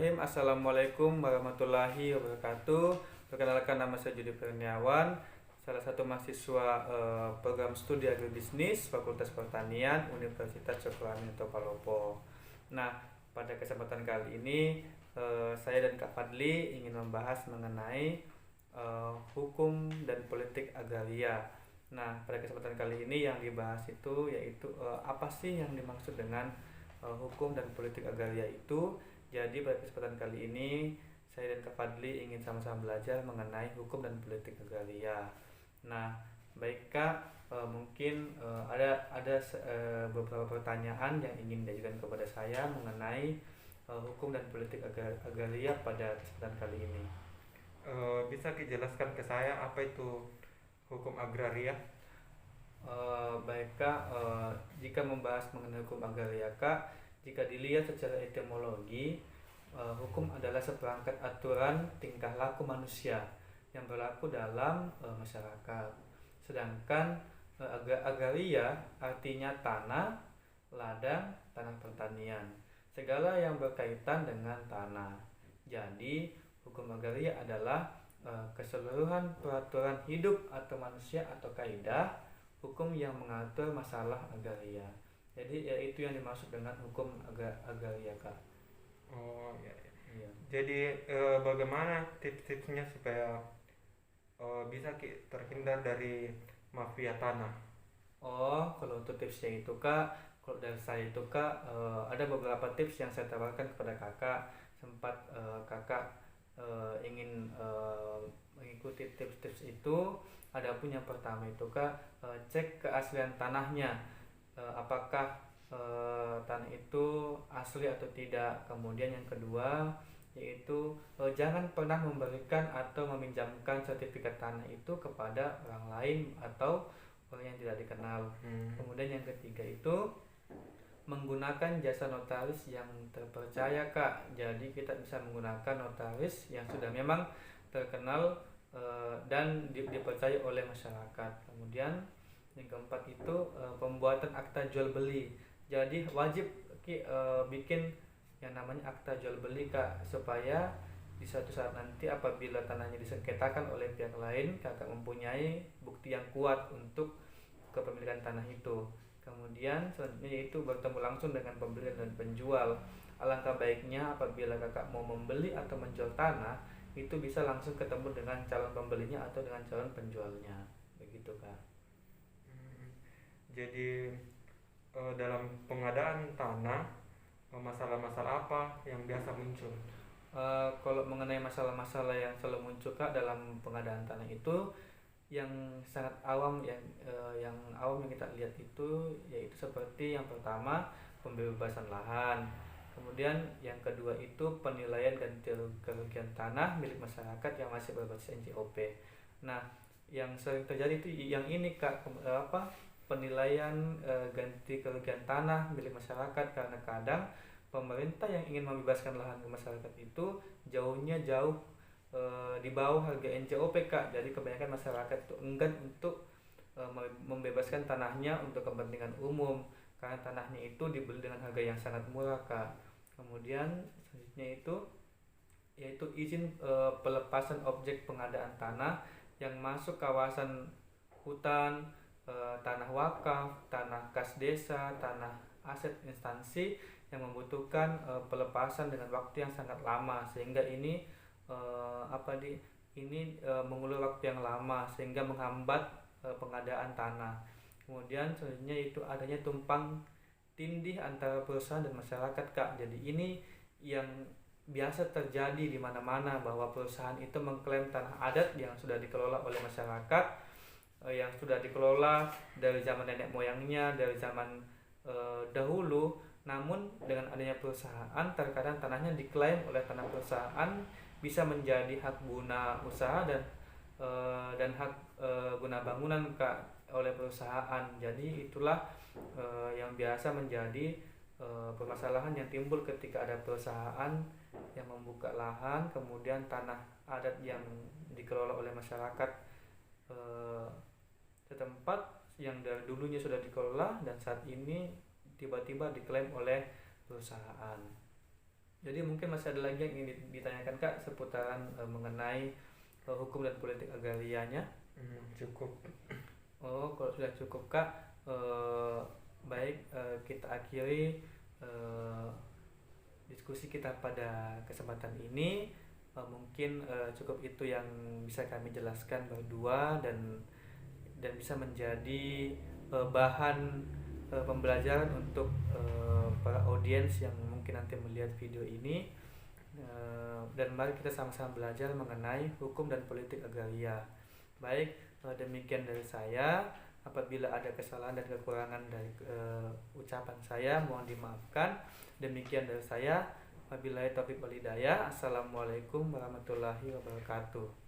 Bismillahirrahmanirrahim. Assalamualaikum warahmatullahi wabarakatuh. Perkenalkan, nama saya Judi Kurniawan, salah satu mahasiswa program studi agribisnis Fakultas Pertanian Universitas Cokroaminoto Palopo. Nah, pada kesempatan kali ini saya dan Kak Fadli ingin membahas mengenai hukum dan politik agraria. Nah, pada kesempatan kali ini yang dibahas itu yaitu apa sih yang dimaksud dengan hukum dan politik agraria itu. Jadi pada kesempatan kali ini saya dan Kak Fadli ingin sama-sama belajar mengenai hukum dan politik agraria. Nah, baik Kak, mungkin beberapa pertanyaan yang ingin diajukan kepada saya mengenai hukum dan politik agraria pada kesempatan kali ini. Bisa dijelaskan ke saya apa itu hukum agraria? Baik Kak, jika membahas mengenai hukum agraria Kak, jika dilihat secara etimologi, hukum adalah seperangkat aturan tingkah laku manusia yang berlaku dalam masyarakat. Sedangkan agraria artinya tanah, ladang, tanah pertanian, segala yang berkaitan dengan tanah. Jadi, hukum agraria adalah keseluruhan peraturan hidup atau manusia atau kaidah hukum yang mengatur masalah agraria. Jadi ya itu yang dimaksud dengan hukum agraria Kak. Oh ya, ya. Iya. Jadi bagaimana tips-tipsnya supaya bisa terhindar dari mafia tanah? Oh, kalau untuk tipsnya itu Kak, kalau dari saya itu Kak, ada beberapa tips yang saya tawarkan kepada Kakak. Sempat Kakak ingin mengikuti tips-tips itu. Adapun yang pertama itu Kak, cek keaslian tanahnya. Apakah tanah itu asli atau tidak. Kemudian yang kedua yaitu jangan pernah memberikan atau meminjamkan sertifikat tanah itu kepada orang lain atau orang yang tidak dikenal. Kemudian yang ketiga itu menggunakan jasa notaris yang terpercaya Kak. Jadi kita bisa menggunakan notaris yang sudah memang terkenal dan dipercaya oleh masyarakat. Kemudian yang keempat itu pembuatan akta jual beli. Jadi wajib bikin yang namanya akta jual beli Kak, supaya di suatu saat nanti apabila tanahnya disengketakan oleh pihak lain, Kakak mempunyai bukti yang kuat untuk kepemilikan tanah itu. Kemudian selanjutnya yaitu bertemu langsung dengan pembeli dan penjual. Alangkah baiknya apabila Kakak mau membeli atau menjual tanah, itu bisa langsung ketemu dengan calon pembelinya atau dengan calon penjualnya. Begitu Kak. Jadi dalam pengadaan tanah masalah-masalah apa yang biasa muncul? Kalau mengenai masalah-masalah yang selalu muncul Kak dalam pengadaan tanah itu, yang sangat awam yang awam yang kita lihat itu yaitu seperti yang pertama pembebasan lahan, kemudian yang kedua itu penilaian ganti kerugian tanah milik masyarakat yang masih berbasis NJOP. Nah, yang sering terjadi itu yang ini Kak, penilaian ganti kerugian tanah milik masyarakat, karena kadang pemerintah yang ingin membebaskan lahan ke masyarakat itu jauh di bawah harga NJOP Kak. Jadi kebanyakan masyarakat itu enggan untuk membebaskan tanahnya untuk kepentingan umum karena tanahnya itu dibeli dengan harga yang sangat murah Kak. Kemudian selanjutnya itu yaitu izin pelepasan objek pengadaan tanah yang masuk kawasan hutan, tanah wakaf, tanah kas desa, tanah aset instansi yang membutuhkan pelepasan dengan waktu yang sangat lama, sehingga ini mengulur waktu yang lama sehingga menghambat pengadaan tanah. Kemudian selanjutnya itu adanya tumpang tindih antara perusahaan dan masyarakat Kak. Jadi ini yang biasa terjadi di mana-mana, bahwa perusahaan itu mengklaim tanah adat yang sudah dikelola oleh masyarakat, yang sudah dikelola dari zaman nenek moyangnya, dari zaman dahulu. Namun dengan adanya perusahaan, terkadang tanahnya diklaim oleh tanah perusahaan bisa menjadi hak guna usaha dan hak guna bangunan Kak oleh perusahaan. Jadi itulah yang biasa menjadi permasalahan yang timbul ketika ada perusahaan yang membuka lahan, kemudian tanah adat yang dikelola oleh masyarakat setempat yang dari dulunya sudah dikelola dan saat ini tiba-tiba diklaim oleh perusahaan. Jadi mungkin masih ada lagi yang ingin ditanyakan Kak seputaran mengenai hukum dan politik agrarianya. Cukup. Oh, kalau sudah cukup Kak, baik, kita akhiri eh, diskusi kita pada kesempatan ini. Mungkin cukup itu yang bisa kami jelaskan berdua, dan bisa menjadi bahan pembelajaran untuk para audiens yang mungkin nanti melihat video ini. Dan mari kita sama-sama belajar mengenai hukum dan politik agraria. Baik, demikian dari saya. Apabila ada kesalahan dan kekurangan dari ucapan saya, mohon dimaafkan. Demikian dari saya. Wabillahi taufiq wal hidayah. Assalamualaikum warahmatullahi wabarakatuh.